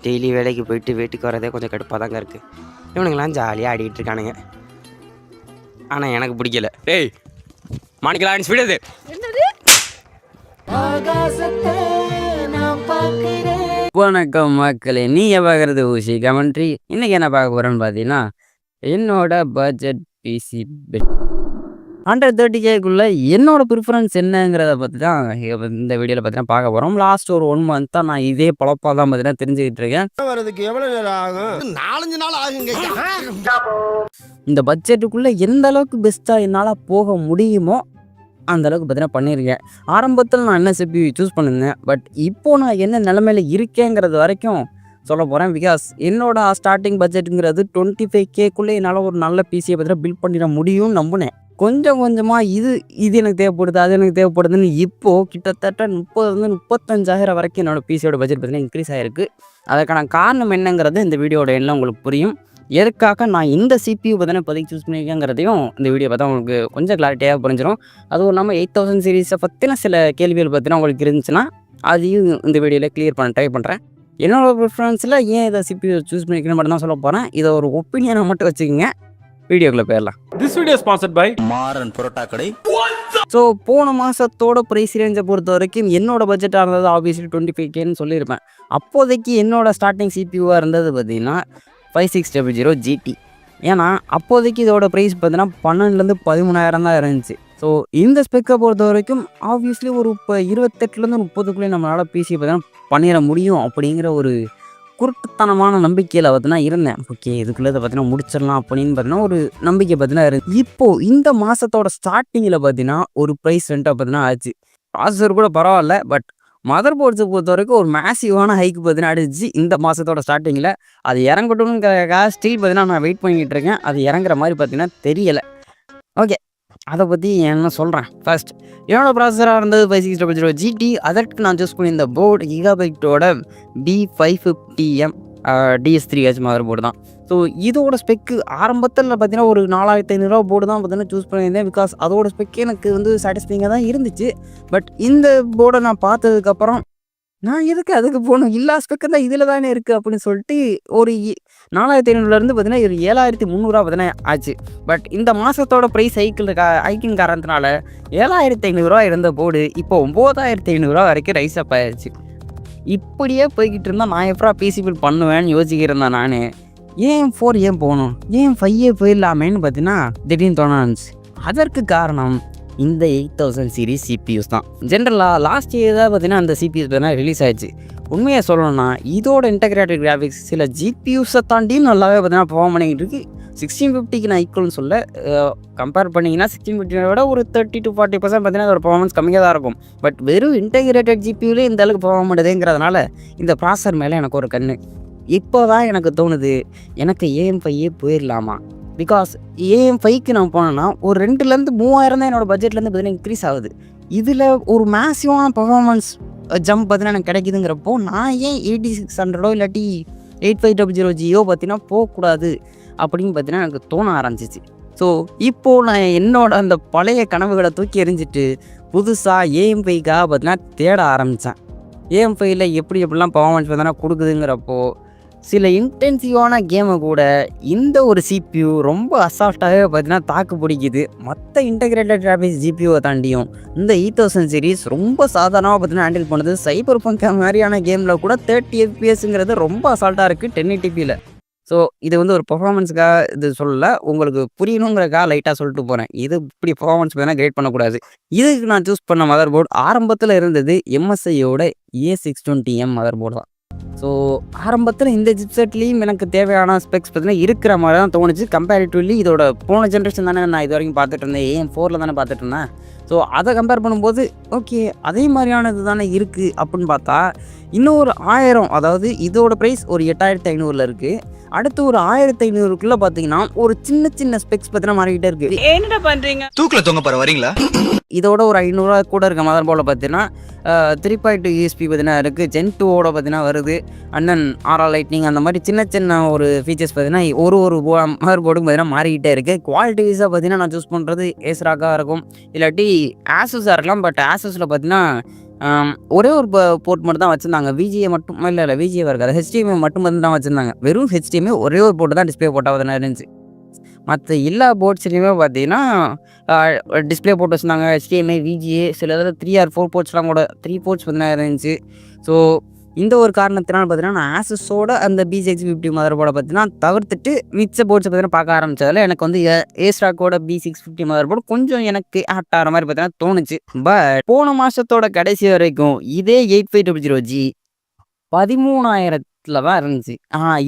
Daily வேலைக்கு போயிட்டு வீட்டுக்கு வரதே கொஞ்சம் கடுப்பாக தாங்க இருக்குது. இவனுங்களாம் ஜாலியாக ஆடிட்டு இருக்கானுங்க. ஆனால் எனக்கு பிடிக்கல. டேய் மாணிக்கலாம் ஸ்பீடு வணக்கம் மக்களே, நீங்கள் பார்க்குறது ஊசி கமெண்ட்ரி. இன்றைக்கி என்ன பார்க்க போகிறேன்னு பார்த்தீங்கன்னா, என்னோட பட்ஜெட் பிசி 130Kக்குள்ளே என்னோட ப்ரிஃபரன்ஸ் என்னங்கிறத பற்றி தான் இந்த வீடியோவில் பார்த்தீங்கன்னா பார்க்க போகிறோம். லாஸ்ட் ஒரு 1 month தான் நான் இதே பழப்பாக தான் பார்த்தீங்கன்னா தெரிஞ்சுக்கிட்டு இருக்கேன். எவ்வளோ நேரம் ஆகும்? 4-5 நாள் ஆகுங்க. இந்த பட்ஜெட்டுக்குள்ளே எந்த அளவுக்கு பெஸ்ட்டாக என்னால் போக முடியுமோ அந்த அளவுக்கு பார்த்தீங்கன்னா பண்ணியிருக்கேன். ஆரம்பத்தில் நான் என்ன CPU சூஸ் பண்ணியிருந்தேன், பட் இப்போது நான் என்ன நிலமையில இருக்கேங்கிறது வரைக்கும் சொல்ல போகிறேன். பிகாஸ் என்னோட ஸ்டார்டிங் பட்ஜெட்டுங்கிறது 25Kக்குள்ளே என்னால் ஒரு நல்ல பிசியை பார்த்தீங்கன்னா பில்ட் பண்ணிட முடியும்னு நம்பினேன். கொஞ்சம் கொஞ்சமாக இது எனக்கு தேவைப்படுது, அது எனக்கு தேவைப்படுதுன்னு இப்போது கிட்டத்தட்ட 30,000-35,000 வரைக்கும் என்னோடய பிசியோட பட்ஜெட் பார்த்தீங்கன்னா இன்க்ரீஸ் ஆகிருக்கு. அதுக்கான காரணம் என்னங்கிறது இந்த வீடியோட எல்லாம் உங்களுக்கு புரியும். எதுக்காக நான் இந்த CPU பார்த்தீங்கன்னா இப்போதைக்கு சூஸ் பண்ணியிருக்கேங்கிறதையும் இந்த வீடியோ பார்த்தா உங்களுக்கு கொஞ்சம் கிளாரிட்டியாக புரிஞ்சிடும். அதுவும் இல்லாமல் 8000 சீரீஸை பற்றின சில கேள்விகள் பார்த்தீங்கன்னா உங்களுக்கு இருந்துச்சுன்னா அதையும் இந்த வீடியோவில் கிளியர் பண்ண ட்ரை பண்ணுறேன். என்னோட ப்ரிஃபரன்ஸில் ஏன் இதை CPU சூஸ் பண்ணிக்கிறேன்னு மட்டும் தான் சொல்ல போகிறேன். இதை ஒரு ஒப்பீனியனை மட்டும் வச்சுக்கோங்க. வீடியோக்குள்ளே போயிடலாம். This video sponsored by Maran parotta கடை. ஸோ போன மாதத்தோட ப்ரைஸ் ரேஞ்சை பொறுத்த வரைக்கும் என்னோட பட்ஜெட்டாக இருந்தது ஆப்வியஸ்லி 25Kன்னு சொல்லியிருப்பேன். அப்போதைக்கு என்னோட ஸ்டார்டிங் CPUவாக இருந்தது பார்த்திங்கன்னா 5600 GT. ஏன்னா அப்போதைக்கு இதோட ப்ரைஸ் பார்த்தீங்கன்னா 12,000-13,000 தான் இருந்துச்சு. ஸோ இந்த ஸ்பெக்கை பொறுத்த வரைக்கும் ஆப்வியஸ்லி ஒரு இப்போ 28-30 நம்மளால் பிசி பார்த்தீங்கன்னா பண்ணிட முடியும் அப்படிங்கிற ஒரு குருட்டுத்தனமான நம்பிக்கையில் பார்த்தீங்கன்னா இருந்தேன். ஓகே இதுக்குள்ளே இதை பார்த்தீங்கன்னா முடிச்சிடலாம் அப்படின்னு பார்த்தீங்கன்னா ஒரு நம்பிக்கை பார்த்தீங்கன்னா இருந்துச்சு. இப்போது இந்த மாதத்தோட ஸ்டார்டிங்கில் பார்த்தீங்கன்னா ஒரு ப்ரைஸ் ரெண்டாக பார்த்தீங்கன்னா ஆச்சு. ப்ராசஸர் கூட பரவாயில்ல, பட் மதர் போர்ட்ஸை பொறுத்த வரைக்கும் ஒரு மேசிவான ஹைக்கு பார்த்தீங்கன்னா அடிச்சு இந்த மாதத்தோட ஸ்டார்டிங்கில். அது இறங்கட்டும்ங்கிறக்காக ஸ்டில் பார்த்தீங்கன்னா நான் வெயிட் பண்ணிக்கிட்டு இருக்கேன். அது இறங்குற மாதிரி பார்த்தீங்கன்னா தெரியலை. ஓகே அதை பற்றி என்ன சொல்கிறேன். ஃபர்ஸ்ட் என்னோட ப்ராசஸராக இருந்தது 5600 GT. அதற்கு நான் சூஸ் பண்ணி இந்த போர்டு கிகாபைட்டோட B550M DS3H மதர் போர்டு தான். ஸோ இதோட ஸ்பெக்கு ஆரம்பத்தில் பார்த்தீங்கன்னா ஒரு 4500 போர்டு தான் பார்த்தீங்கன்னா சூஸ் பண்ணியிருந்தேன். பிகாஸ் அதோட ஸ்பெக்கு எனக்கு வந்து சாட்டிஸ்ஃபைங்காக தான் இருந்துச்சு. பட் இந்த போர்டை நான் பார்த்ததுக்கப்புறம் நான் எதுக்கு அதுக்கு போகணும், எல்லா ஸ்பெக்கு தான் இதில் தானே இருக்குது அப்படின்னு சொல்லிட்டு ஒரு 4500 பார்த்தீங்கன்னா ஒரு 7300 பார்த்தீங்கன்னா ஆச்சு. பட் இந்த மாதத்தோட ப்ரைஸ் ஹைக்கிங் காரணத்தினால 7500 இருந்த போர்டு இப்போ 9500 வரைக்கும் ரைஸ் அப் ஆயிடுச்சு. இப்படியே போய்கிட்டு இருந்தால் நான் எப்படா பிசி பில் பண்ணுவேன்னு யோசிக்கிறேன். நான் ஏன் 4 ஏன் போகணும், ஏன் 5 போயிடலாமேன்னு பார்த்தீங்கன்னா திடீர்னு தோணுச்சு. அதற்கு காரணம் இந்த 8000 சீரீஸ் CPUs தான். ஜென்ரலாக லாஸ்ட் இயர் தான் பார்த்தீங்கன்னா அந்த CPUs பார்த்தீங்கன்னா ரிலீஸ் ஆயிடுச்சு. உண்மையாக சொல்லணும்னா இதோட இன்டகிரேட்டட் கிராஃபிக்ஸ் சில GPUஸை தாண்டியும் நல்லாவே பார்த்தீங்கன்னா பர்ஃபார்ம் பண்ணிக்கிட்டு இருக்குது. 1650க்கு நான் ஈக்குவல்னு சொல்ல கம்பேர் பண்ணிங்கன்னா 1650 விட ஒரு 30-40% பார்த்தீங்கன்னா அதோட பர்ஃபார்மன்ஸ் கம்மியாக தான் இருக்கும். பட் வெறும் இன்டகிரேட்டட் GPUலே இந்த அளவுக்கு பர்ஃபார்ம் பண்ணுறதுங்கிறதுனால இந்த ப்ராசஸர் மேலே எனக்கு ஒரு கண்ணு. இப்போ தான் எனக்கு தோணுது எனக்கு AM5 போயிடலாமா. பிகாஸ் AM5க்கு நான் போனேன்னா ஒரு 2,000-3,000 தான் என்னோடய பட்ஜெட்லேருந்து பார்த்தீங்கன்னா இன்க்ரீஸ் ஆகுது. இதில் ஒரு மேசிவான பர்ஃபார்மன்ஸ் ஜம்ப் பார்த்தீங்கன்னா எனக்கு கிடைக்குதுங்கிறப்போ நான் ஏன் 8600 இல்லாட்டி 8500G பார்த்தீங்கன்னா போகக்கூடாது அப்படின்னு பார்த்தீங்கன்னா எனக்கு தோண ஆரம்பிச்சிச்சு. ஸோ இப்போது நான் என்னோட அந்த பழைய கனவுகளை தூக்கி எறிஞ்சிட்டு புதுசாக AM5க்காக பார்த்தீங்கன்னா தேட ஆரம்பித்தேன். AM5ல் எப்படிலாம் பர்ஃபார்மன்ஸ் பார்த்தீங்கன்னா கொடுக்குதுங்கிறப்போ சில இன்டென்சிவான கேமை கூட இந்த ஒரு CPU ரொம்ப அசால்ட்டாகவே பார்த்தீங்கன்னா தாக்கு பிடிக்குது. மற்ற இன்டகிரேட்டட் கிராஃபிக்ஸ் GPUவை தாண்டியும் இந்த 8000 சீரீஸ் ரொம்ப சாதாரணமாக பார்த்தீங்கன்னா ஹேண்டில் பண்ணுது. சைபர் பங்க் மாதிரியான கேமில் கூட 30 FPSங்கிறது ரொம்ப அசால்ட்டாக இருக்குது 1080pல. ஸோ இது வந்து ஒரு பர்ஃபார்மன்ஸுக்காக இது சொல்லலை, உங்களுக்கு புரியணுங்கிறக்காக லைட்டாக சொல்லிட்டு போகிறேன். இது இப்படி பர்ஃபார்மன்ஸ் பார்த்தீங்கன்னா கிரேட் பண்ணக்கூடாது. இதுக்கு நான் சூஸ் பண்ண மதர் போர்டு ஆரம்பத்தில் இருந்தது MSIயோட A620M மதர் போர்டு தான். ஸோ ஆரம்பத்தில் இந்த சிப்செட்லேயும் எனக்கு தேவையான ஸ்பெக்ஸ் பார்த்தீங்கன்னா இருக்கிற மாதிரி தான் தோணுச்சு. கம்பேரிட்டிவ்லி இதோட போன ஜென்ரேஷன் தானே நான் இது வரைக்கும் பார்த்துட்டு இருந்தேன், AM4ல் தானே பார்த்துட்டு இருந்தேன். ஸோ அதை கம்பேர் பண்ணும்போது ஓகே அதே மாதிரியானது தானே இருக்குது அப்படின்னு பார்த்தா இன்னும் ஒரு 1000, அதாவது இதோட ப்ரைஸ் ஒரு 8500 இருக்குது. அடுத்து ஒரு 1500க்குள்ளே பார்த்தீங்கன்னா ஒரு சின்ன ஸ்பெக்ஸ் பார்த்தீங்கன்னா மாறிக்கிட்டே இருக்குது. என்ன பண்ணுறீங்க, தூக்கில் தொங்க போகிற வரீங்களா. இதோட ஒரு 500 கூட இருக்க மதர் போர்டில் பார்த்தீங்கன்னா 3.2 ESP பார்த்தீங்கன்னா இருக்குது. Gen 2ஓட பார்த்தீங்கன்னா வருது. அண்ட் தென் RR லைட்னிங் அந்த மாதிரி சின்ன ஒரு ஃபீச்சர்ஸ் பார்த்தீங்கன்னா ஒரு மதர் போர்டுக்கு பார்த்தீங்கன்னா மாறிக்கிட்டே இருக்குது. குவாலிட்டி வைஸாக பார்த்தீங்கன்னா நான் சூஸ் பண்ணுறது ஏஸ்ராக்காக இருக்கும், இல்லாட்டி ஆசஸாக இருக்கலாம். பட் ஆசஸில் பார்த்தீங்கன்னா ஒரே ஒரு போர்ட் மட்டும் தான் வச்சுருந்தாங்க. விஜிஏ மட்டும் இல்லை விஜிஏ இருக்காது, ஹெச்டிஎம்ஐ மட்டும் தான் வச்சுருந்தாங்க. வெறும் ஹெச்டிஎம்ஐ ஒரே ஒரு போர்ட்டு தான் டிஸ்பிளே போட்டால் தான் இருந்துச்சு. மற்ற எல்லா போர்ட்ஸ்லையுமே பார்த்தீங்கன்னா டிஸ்பிளே போட்டு வச்சுருந்தாங்க. ஹெச்டிஎம்ஐ, விஜிஏ, சில இதில் 3 or 4 போர்ட்ஸ்லாம் கூட 3 போர்ட்ஸ் பார்த்தீங்கன்னா இருந்துச்சு. ஸோ இந்த ஒரு காரணத்தினால பார்த்தீங்கன்னா நான் ஆசஸோட அந்த B650 மதர் போர்டை பார்த்தீங்கன்னா தவிர்த்துட்டு மிச்ச போர்ட்ஸை பார்த்தீங்கன்னா பார்க்க ஆரம்பிச்சதில் எனக்கு வந்து ஏஸ்டாக்கோட B650 மதர் போர்டு கொஞ்சம் எனக்கு ஆப்ட் ஆகிற மாதிரி பார்த்தீங்கன்னா தோணுச்சு. பட் போன மாதத்தோட கடைசி வரைக்கும் இதே 8500G 13,000 தான் இருந்துச்சு.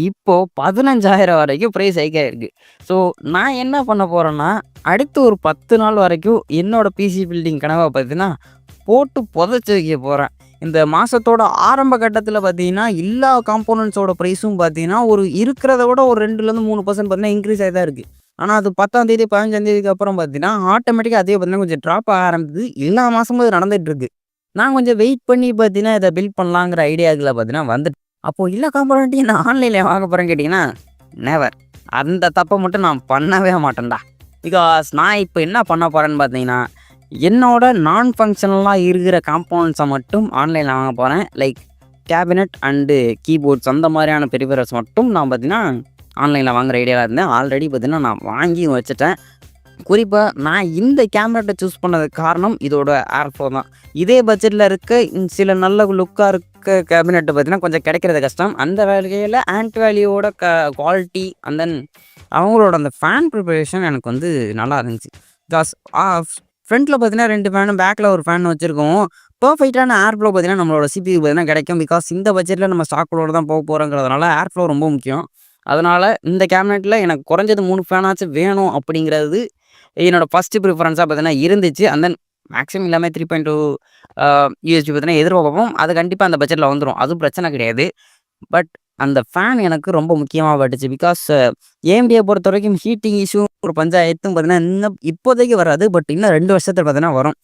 இப்போ 15,000 வரைக்கும் ப்ரைஸ் ஹைக் ஆகிருக்கு. ஸோ நான் என்ன பண்ண போகிறேன்னா அடுத்து ஒரு 10 நாள் வரைக்கும் என்னோடய பிசி பில்டிங் கனவை பார்த்தீங்கன்னா போட்டு புதைச்சி வைக்க போகிறேன். இந்த மாதத்தோட ஆரம்ப கட்டத்தில் பார்த்தீங்கன்னா எல்லா காம்போனன்ட்ஸோட ப்ரைஸும் பார்த்தீங்கன்னா ஒரு இருக்கிறத விட ஒரு 2-3% பார்த்தீங்கன்னா இன்க்ரீஸ் ஆகி தான் இருக்குது. ஆனால் அது 10ஆம் தேதி 15ஆம் தேதிக்கு அப்புறம் பார்த்தீங்கன்னா ஆட்டோமேட்டிக்காக அதே பார்த்தீங்கன்னா கொஞ்சம் ட்ராப் ஆக ஆரம்பிக்குது. எல்லா மாதமும் இது நடந்துகிட்ருக்கு. நான் கொஞ்சம் வெயிட் பண்ணி பார்த்தீங்கன்னா இதை பில்ட் பண்ணலாங்கிற ஐடியாவில் பார்த்தீங்கன்னா வந்துட்டு அப்போது எல்லா காம்போனண்ட்டையும் நான் ஆன்லைனில் வாங்க போகிறேன்னு கேட்டிங்கன்னா நெவர். அந்த தப்பை மட்டும் நான் பண்ணவே மாட்டேன்டா. பிகாஸ் நான் இப்போ என்ன பண்ண போகிறேன்னு பார்த்தீங்கன்னா என்னோட நான் ஃபங்க்ஷனலாக இருக்கிற காம்போனன்ட்ஸை மட்டும் ஆன்லைனில் வாங்க போகிறேன். லைக் கேபினட் அண்டு கீபோர்ட்ஸ் அந்த மாதிரியான பெரிஃபரல்ஸ் மட்டும் நான் பார்த்தீங்கன்னா ஆன்லைனில் வாங்குகிற ஐடியாவில் இருந்தேன். ஆல்ரெடி பார்த்தீங்கன்னா நான் வாங்கி வச்சுட்டேன். குறிப்பாக நான் இந்த கேமராட்டை சூஸ் பண்ணதுக்கு காரணம் இதோட ஏர்ஃப்ளோ தான். இதே பட்ஜெட்டில் இருக்க சில நல்ல லுக்காக இருக்க கேபினெட்டு பார்த்தீங்கன்னா கொஞ்சம் கிடைக்கிறது கஷ்டம். அந்த வேலையில் ஆண்ட் வேல்யூவோட குவாலிட்டி அண்ட் தென் அவங்களோட அந்த ஃபேன் ப்ரிப்பரேஷன் எனக்கு வந்து நல்லா இருந்துச்சு. பிகாஸ் ஃப்ரண்ட்டில் பார்த்தீங்கன்னா 2 ஃபேனு, பேக்கில் ஒரு ஃபேன் வச்சுருக்கோம். பர்ஃபெக்டான ஏர்ஃப்ளோ பார்த்தீங்கன்னா நம்மளோட சிபியூ பார்த்தீங்கன்னா கிடைக்கும். பிகாஸ் இந்த பட்ஜெட்டில் நம்ம ஸ்டாக்கோட தான் போக போகிறோங்கிறதுனால ஏர்ஃப்ளோ ரொம்ப முக்கியம். அதனால் இந்த கேபினெட்டில் எனக்கு குறைஞ்சது 3 ஃபேனாச்சும் வேணும் அப்படிங்கிறது என்னோடய ஃபஸ்ட்டு ப்ரிஃபரன்ஸாக பார்த்தீங்கன்னா இருந்துச்சு. அண்ட் தென் மேக்ஸிமம் எல்லாமே 3.2 யூஎஸ்பி பார்த்தீங்கன்னா எதிர்பார்ப்போம். அது கண்டிப்பாக அந்த பட்ஜெட்டில் வந்துடும், அது பிரச்சனை கிடையாது. பட் அந்த ஃபேன் எனக்கு ரொம்ப முக்கியமாக பட்டுச்சு. பிகாஸ் ஏஎம்டியை பொறுத்த வரைக்கும் ஹீட்டிங் இஷ்யூ ஒரு பஞ்சாயத்தும் பார்த்தீங்கன்னா இன்னும் இப்போதைக்கு வராது. பட் இன்னும் 2 வருஷத்தில் பார்த்தீங்கன்னா வரும்.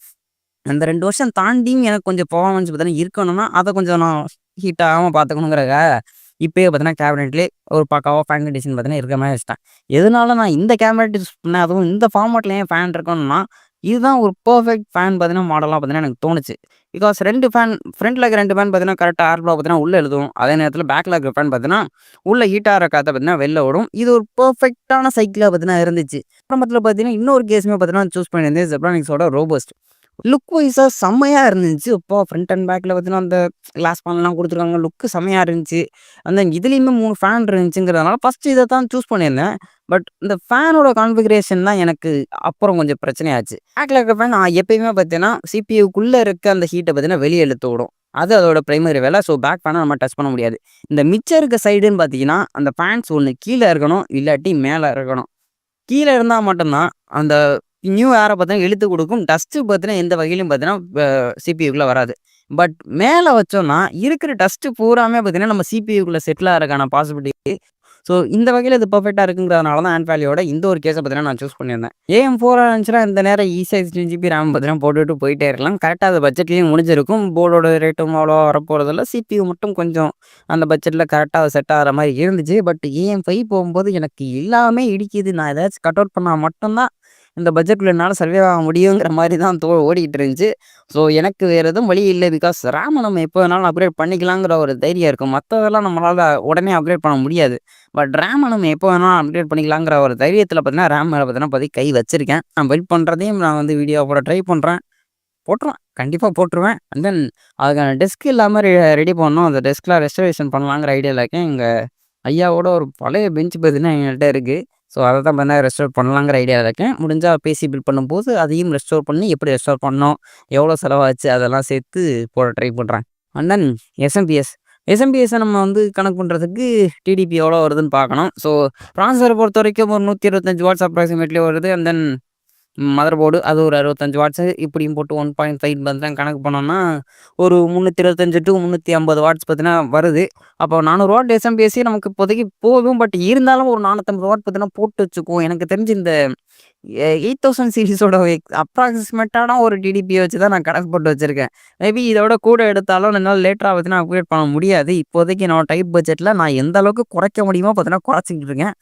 அந்த 2 வருஷம் தாண்டியும் எனக்கு கொஞ்சம் பர்ஃபார்மன்ஸ் பார்த்தீங்கன்னா இருக்கணும்னா அதை கொஞ்சம் நான் ஹீட் ஆகாமல் பார்த்துக்கணுங்கிறக்காக இப்போயே பார்த்தீங்கன்னா கேபினெட்லேயே ஒரு பக்காவாக ஃபேன் கண்டிஷன் பார்த்தீங்கன்னா இருக்கிற மாதிரி வச்சுட்டேன். எதனால நான் இந்த கேபினெட் யூஸ் பண்ணேன், அதுவும் இந்த ஃபார்மேட்டில் ஏன் ஃபேன் இருக்கணும்னா இதுதான் ஒரு பர்ஃபெக்ட் ஃபேன் பார்த்தீங்கன்னா மாடலாக பார்த்தீங்கன்னா எனக்கு தோணுச்சு. பிகாஸ் 2 ஃபேன் ஃப்ரண்ட்டில் இருக்க 2 ஃபேன் பார்த்தீங்கன்னா கரெக்டாக ஏர்ஃப்ளோ பார்த்தீங்கன்னா உள்ளே எழுதும். அதே நேரத்தில் பேக்கில் இருக்க ஃபேன் பார்த்தீங்கன்னா உள்ள ஹீட்டாக இருக்க காற்றை பார்த்தீங்கன்னா வெளில ஓடும். இது ஒரு பர்ஃபெக்டான சைக்கிளாக பார்த்தீங்கன்னா இருந்துச்சு. அப்புறமத்தில் பார்த்தீங்கன்னா இன்னொரு கேஸுமே பார்த்தீங்கன்னா சூஸ் பண்ணியிருந்தேன் ஜெப்ரானிக்ஸோட ரோபஸ்ட். லுக் வைஸாக செம்மையாக இருந்துச்சு. இப்போ ஃப்ரண்ட் அண்ட் பேக்கில் பார்த்தீங்கன்னா அந்த கிளாஸ் பேனல்லாம் கொடுத்துருக்காங்க, லுக்கு செம்மையாக இருந்துச்சு. அந்த இதுலேயுமே 3 ஃபேன் இருந்துச்சுங்கிறதுனால ஃபஸ்ட்டு இதை தான் சூஸ் பண்ணியிருந்தேன். பட் இந்த ஃபேனோட கான்ஃபிகரேஷன் தான் எனக்கு அப்புறம் கொஞ்சம் பிரச்சனையாச்சு. பேக்கில் இருக்க ஃபேன் எப்பயுமே பார்த்தீங்கன்னா சிபியூக்குள்ளே இருக்க அந்த ஹீட்டை பார்த்தீங்கன்னா வெளியே இழுத்து விடும். அது அதோட பிரைமரி வேலை. ஸோ பேக் ஃபேனை நம்ம டச் பண்ண முடியாது. இந்த மிச்சம் இருக்க சைடுன்னு பார்த்தீங்கன்னா அந்த ஃபேன்ஸ் ஒன்று கீழே இருக்கணும், இல்லாட்டி மேலே இருக்கணும். கீழே இருந்தால் மட்டும்தான் அந்த நியூ ஏரை பார்த்தீங்கன்னா இழுத்து கொடுக்கும். டஸ்ட்டு பார்த்தீங்கன்னா எந்த வகையிலும் பார்த்தீங்கன்னா சிபியூக்குள்ளே வராது. பட் மேலே வச்சோம்னா இருக்கிற டஸ்ட்டு பூராமே பார்த்தீங்கன்னா நம்ம சிபியூக்குள்ளே செட்டில் ஆகிறதுக்கான பாசிபிலிட்டி. ஸோ இந்த வகையில் இது பர்ஃபெக்டாக இருக்குங்கிறதுனால தான் ஆண்ட் வேல்யூவோட இந்த ஒரு கேஸை பார்த்தீங்கன்னா நான் சூஸ் பண்ணியிருந்தேன். AM4 இருந்துச்சுன்னா இந்த நேரம் ஈஸியாக 16GB ரேம் பார்த்தீங்கன்னா போட்டுவிட்டு போயிட்டே இருக்கலாம். கரெக்டாக அது பட்ஜெட்லேயும் முடிஞ்சிருக்கும். போர்டோட ரேட்டும் அவ்வளோ வரப்போகிறதில்ல. சிபியூ மட்டும் கொஞ்சம் அந்த பட்ஜெட்டில் கரெக்டாக செட் ஆகிற மாதிரி இருந்துச்சு. பட் AM5 போகும்போது எனக்கு எல்லாமே இடிக்குது. நான் ஏதாச்சும் கட் அவுட் பண்ணால் மட்டும்தான் இந்த பட்ஜெட்டில் என்னால் சர்வே ஆக முடியுங்கிற மாதிரி தான் ஓடிக்கிட்டு இருந்துச்சு. ஸோ எனக்கு வேறு எதுவும் வழி இல்லை. பிகாஸ் ரேமை நம்ம எப்போ வேணாலும் அப்கிரேட் பண்ணிக்கலாங்கிற ஒரு தைரியம் இருக்கும். மற்றதெல்லாம் நம்மளால் உடனே அப்கிரேட் பண்ண முடியாது. பட் ரேமை நம்ம எப்போ வேணாலும் அப்கிரேட் பண்ணிக்கலாங்கிற ஒரு தைரியத்தில் பார்த்தீங்கன்னா ரேம் மேலே பார்த்தீங்கன்னா இப்போதைக்கு கை வச்சுருக்கேன். நான் பில்ட் பண்ணுறதையும் நான் வந்து வீடியோ போட ட்ரை பண்ணுறேன். போட்டுருவேன், கண்டிப்பாக போட்டுருவேன். அண்ட் தென் அதுக்கான டெஸ்க் இல்லாமல் ரெடி பண்ணணும். அந்த டெஸ்கில் ரெஸ்டரேஷன் பண்ணலாங்கிற ஐடியாவில் இருக்கேன். எங்கள் ஐயாவோட ஒரு பழைய பெஞ்ச் பார்த்தீங்கன்னா எங்கள்கிட்ட இருக்குது. ஸோ அதை தான் பார்த்தீங்கன்னா ரெஸ்டோர் பண்ணலாங்கிற ஐடியாவில் இருக்கேன். முடிஞ்சால் பிசி பில்ட் பண்ணும்போது அதையும் ரெஸ்டோர் பண்ணி எப்படி ரெஸ்டோர் பண்ணோம், எவ்வளோ செலவாச்சு அதெல்லாம் சேர்த்து போட ட்ரை பண்ணுறேன். அண்ட் தென் எஸ்எம்பிஎஸ்ஸை நம்ம வந்து கணக்கு பண்ணுறதுக்கு டிடிபி எவ்வளோ வருதுன்னு பார்க்கணும். ஸோ ப்ராசஸரை பொறுத்த வரைக்கும் ஒரு 125 வாட்ஸ் அப்ராக்சிமேட்லி வருது. அண்ட் தென் மதர் போர்டு அது ஒரு 65 வாட்ஸு இப்படியும் போட்டு 1.5 பார்த்தீங்கன்னா கணக்கு பண்ணோன்னா ஒரு 325 to 350 வாட்ஸ் பார்த்தீங்கன்னா வருது. அப்போ 400 வாட் எஸ்எம்பிஎஸ்சி நமக்கு இப்போதைக்கு போதும். பட் இருந்தாலும் ஒரு 450 வாட் பார்த்தீங்கன்னா போட்டு வச்சுக்குவோம். எனக்கு தெரிஞ்சு இந்த 8000 சீரிஸோட அப்ராக்சிமேட்டான ஒரு டிடிபியை வச்சு தான் நான் கணக்கு போட்டு வச்சுருக்கேன். மேபி இதோட கூட எடுத்தாலும் என்னால் லேட்டராக பார்த்தீங்கன்னா அப்கிரேட் பண்ண முடியாது. இப்போதைக்கு என்னோட டைப் பட்ஜெட்டில் நான் எந்த அளவுக்கு குறைக்க முடியுமோ பார்த்தீங்கன்னா குறைச்சிக்கிட்டு இருக்கேன்.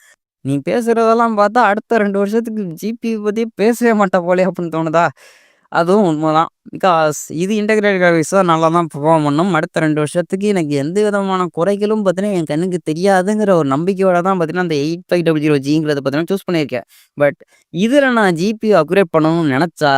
நீ பேசுகிறதெல்லாம் பார்த்தா அடுத்த 2 வருஷத்துக்கு ஜிபி பற்றி பேசவே மாட்டா போலே அப்படின்னு தோணுதா? அதுவும் உண்மைதான். பிகாஸ் இது இன்டகிரேட்டட் கிராஃபிக்ஸ் தான் நல்லா தான் பெர்ஃபார்ம் பண்ணும். அடுத்த 2 வருஷத்துக்கு எனக்கு எந்த விதமான குறைகளும் பார்த்தீங்கன்னா, என் கண்ணுக்கு தெரியாதுங்கிற ஒரு நம்பிக்கையோட தான் பார்த்தீங்கன்னா, அந்த 8500Gங்கிறத பார்த்தீங்கன்னா சூஸ் பண்ணியிருக்கேன். பட் இதில நான் ஜிபியூ அப்கிரேட் பண்ணணும்னு நெனச்சா,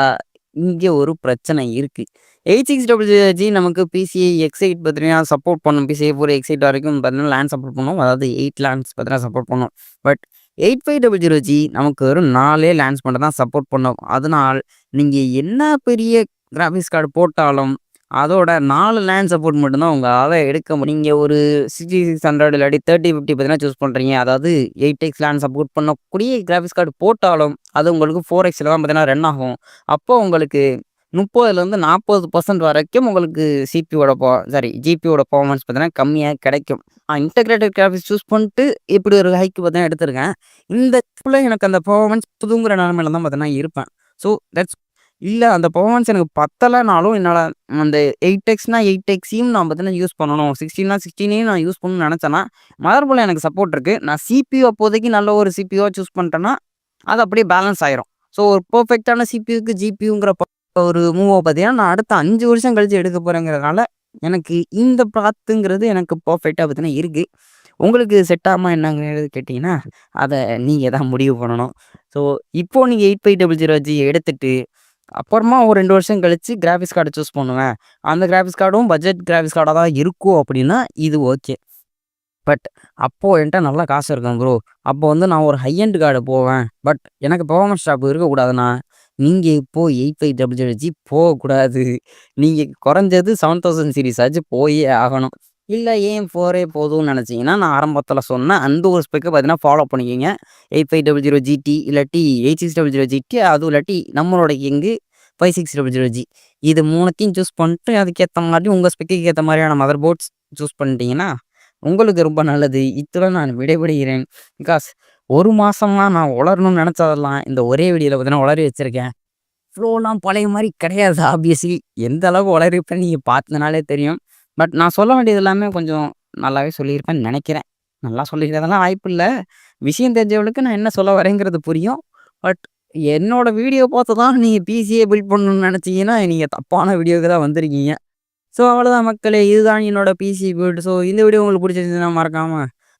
இங்க ஒரு பிரச்சனை இருக்கு. 8600G நமக்கு PCIe X8 பார்த்தீங்கன்னா சப்போர்ட் பண்ணும். PCIe 4 X8 வரைக்கும் பார்த்தீங்கன்னா லேன் சப்போர்ட் பண்ணும். அதாவது 8 லேன்ஸ் பார்த்தீங்கன்னா சப்போர்ட் பண்ணும். பட் 8500G நமக்கு வெறும் 4 லேன்ஸ் மட்டும் தான் சப்போர்ட் பண்ணும். அதனால் நீங்க என்ன பெரிய கிராபிக்ஸ் கார்டு போட்டாலும், அதோட 4 லேன் சப்போர்ட் மட்டும் தான் உங்களால எடுக்க முடியும். நீங்க ஒரு 6600 இல்லாட்டி 3050 பார்த்தீங்கன்னா சூஸ் பண்றீங்க. அதாவது 8x லேன் சப்போர்ட் பண்ணக்கூடிய கிராபிக்ஸ் கார்டு போட்டாலும், அது உங்களுக்கு 4xல தான் பார்த்தீங்கன்னா ரன் ஆகும். அப்போ உங்களுக்கு 30லேருந்து 40% வரைக்கும் உங்களுக்கு ஜிபியோட பெர்ஃபார்மன்ஸ் பார்த்தீங்கன்னா கம்மியா கிடைக்கும். இன்டகிரேட்டட் கிராபிக்ஸ் சூஸ் பண்ணிட்டு இப்படி ஒரு ஹைக் பார்த்தீங்கன்னா எடுத்திருக்கேன். இந்த இடத்துல எனக்கு அந்த பெர்ஃபார்மன்ஸ் புதுங்கிற நிலைமையில தான் பார்த்தீங்கன்னா இருப்பேன். ஸோ தட்ஸ் இல்ல அந்த பெர்ஃபார்மன்ஸ் எனக்கு பத்தலனாலும் என்னால அந்த 8xனா 8xயும் நான் பார்த்தீங்கன்னா யூஸ் பண்ணணும். 16னா 16யும் நான் யூஸ் பண்ணணும்னு நெனச்சேன்னா, மதர் போர்ட்ல எனக்கு சப்போர்ட் இருக்கு. நான் சிபியூ அப்போதைக்கு நல்ல ஒரு சிபியூவா சூஸ் பண்ணிட்டேன்னா, அது அப்படியே பேலன்ஸ் ஆயிரும். ஸோ ஒரு பெர்ஃபெக்ட்டான சிபியூக்கு ஜிபியூங்கிற ஒரு மூவ பார்த்தீங்கன்னா, நான் அடுத்த 5 வருஷம் கழிச்சு எடுக்க போறேங்கிறதுனால, எனக்கு இந்த பாத்துங்கிறது எனக்கு பெர்ஃபெக்ட்டா பார்த்தீங்கன்னா இருக்கு. உங்களுக்கு செட் ஆகுமா என்னங்கிறது கேட்டீங்கன்னா, அத நீங்க தான் முடிவு பண்ணணும். ஸோ இப்போ நீங்க 8500G எடுத்துட்டு, அப்புறமா ஒரு 2 வருஷம் கழிச்சு கிராபிக்ஸ் கார்டு சூஸ் பண்ணுவேன். அந்த கிராபிக்ஸ் கார்டும் பட்ஜெட் கிராபிக்ஸ் கார்டா தான் இருக்கும் அப்படின்னா, இது ஓகே. பட் அப்போ என்ட்ட நல்லா காசு இருக்கும் ப்ரோ. அப்போ வந்து நான் ஒரு ஹை எண்ட் கார்டு போவேன். பட் எனக்கு பெர்ஃபார்மன்ஸ் ட்ராப் இருக்கக்கூடாதுன்னா, நீங்க இப்போ 8500G போகக்கூடாது. நீங்க குறைஞ்சது 7000 சீரிஸ் ஆச்சும் போயே ஆகணும். இல்ல ஏன் 4ஏ போதும்னு நெனச்சீங்கன்னா, நான் ஆரம்பத்தில சொன்ன அந்த ஒரு ஸ்பெக்க பார்த்தீங்கன்னா ஃபாலோ பண்ணிக்கங்க. 8500GT இல்லாட்டி 8600GT அதுவும் இல்லாட்டி நம்மளோட கிங்கு 5600G இது 3த்தையும் சூஸ் பண்ணிட்டு அதுக்கேத்த மாரி உங்க ஸ்பெக்குக்கு ஏத்த மாரியான மதர் போர்ட்ஸ் சூஸ் பண்ணிட்டீங்கன்னா, உங்களுக்கு ரொம்ப நல்லது. இத்துடன் நான் விடைபெறுகிறேன். பிகாஸ் 1 மாசமா நான் உளரணும்னு நெனச்சதெல்லாம் இந்த ஒரே வீடியோல பார்த்தீங்கன்னா உளறி வச்சிருக்கேன். ஃப்ளோலாம் பழைய மாரி கிடையாது ஆப்வியஸ்லி. எந்த அளவுக்கு உளறியிருப்பேன்னு நீங்க பார்த்ததுனாலே தெரியும். பட் நான் சொல்ல வேண்டியது எல்லாமே கொஞ்சம் நல்லாவே சொல்லியிருப்பேன்னு நெனைக்கிறேன். நல்லா சொல்லிக்கிறதெல்லாம் வாய்ப்பில்ல. விஷயம் தெரிஞ்சவளுக்கு நான் என்ன சொல்ல வரேங்கிறது புரியும். பட் என்னோட வீடியோ பார்த்து தான் நீங்க பிசியே பில்ட் பண்ணணும்னு நெனச்சீங்கன்னா, நீங்க தப்பான வீடியோவுக்கு தான் வந்திருக்கீங்க. ஸோ அவ்வளோதான் மக்களே. இதுதான் என்னோட பிசி பில்ட். ஸோ இந்த வீடியோ உங்களுக்கு பிடிச்சிருந்துச்சுன்னா மறக்காம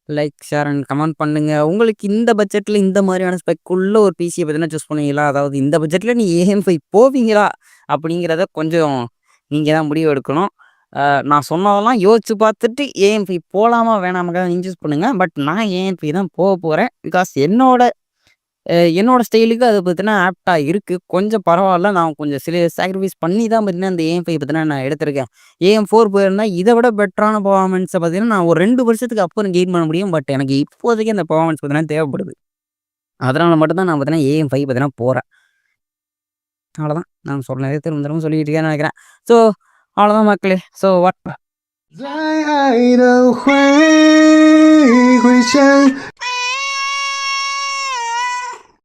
லைக், ஷேர் அண்ட் கமெண்ட் பண்ணுங்க. உங்களுக்கு இந்த பட்ஜெட்ல இந்த மாதிரியான ஸ்பெக்குள்ள ஒரு பிசியை பார்த்தீங்கன்னா சூஸ் பண்ணுவீங்களா? அதாவது இந்த பட்ஜெட்ல நீ AM5 போவீங்களா? அப்படிங்கிறத கொஞ்சம் நீங்க தான் முடிவு எடுக்கணும். நான் சொன்னதெல்லாம் யோசிச்சு பார்த்துட்டு AM5 போலாமா வேணாமாங்கிறத நீங்க சூஸ் பண்ணுங்க. பட் நான் AM5 தான் போறேன். பிகாஸ் என்னோட ஸ்டைலுக்கு அது பார்த்தீங்கன்னா ஆப்ட்டா இருக்கு. கொஞ்சம் பரவால்ல. நான் கொஞ்சம் சில சாக்ரிஃபைஸ் பண்ணி தான் பார்த்தீங்கன்னா இந்த AM5 பார்த்தீங்கன்னா நான் எடுத்திருக்கேன். AM4 போயிருந்தா இத விட பெட்டரான பெர்ஃபார்மன்ஸ பார்த்தீங்கன்னா நான் ஒரு 2 வருஷத்துக்கு அப்புறம் கெயின் பண்ண முடியும். பட் எனக்கு இப்போதைக்கு அந்த பெர்ஃபார்மன்ஸ் பார்த்தீங்கன்னா தேவைப்படுது. அதனால மட்டும் தான் நான் பார்த்தீங்கன்னா AM5 பார்த்தீங்கன்னா போறேன். அவ்வளோதான். நான் சொன்னதே திரும்ப திரும்ப சொல்லிட்டு இருக்கேன்னு நெனைக்கிறேன். ஸோ அவ்வளோதான் மக்களே. So what 在爱的回归线